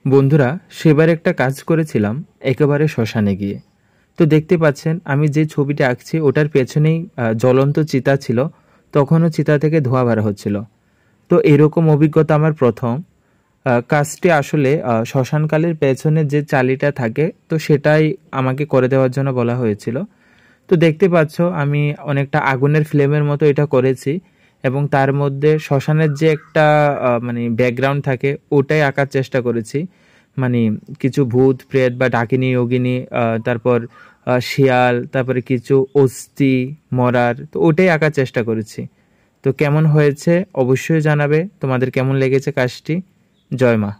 বন্ধুরা, সেবার একটা কাজ করেছিলাম একেবারে শ্মশানে গিয়ে। তো দেখতে পাচ্ছেন আমি যে ছবিটা আঁকছি ওটার পেছনেই জ্বলন্ত চিতা ছিল। তখনও চিতা থেকে ধোঁয়া বের হচ্ছিল। তো এরকম অভিজ্ঞতা আমার প্রথম। কাজটি আসলে শ্মশানকালের পেছনে যে চালিটা থাকে তো সেটাই আমাকে করে দেওয়ার জন্য বলা হয়েছিল। তো দেখতে পাচ্ছ আমি অনেকটা আগুনের ফ্লেমের মতো এটা করেছি এবং তার মধ্যে শ্মশানের যে একটা মানে ব্যাকগ্রাউন্ড থাকে ওটাই আঁকার চেষ্টা করেছি। মানে কিছু ভূত প্রেত বা ডাকিনী যোগিনী, তারপর শিয়াল, তারপরে কিছু অস্থি মরার, তো ওটাই আঁকার চেষ্টা করেছি। তো কেমন হয়েছে অবশ্যই জানাবে, তোমাদের কেমন লেগেছে কাজটি। জয় মা।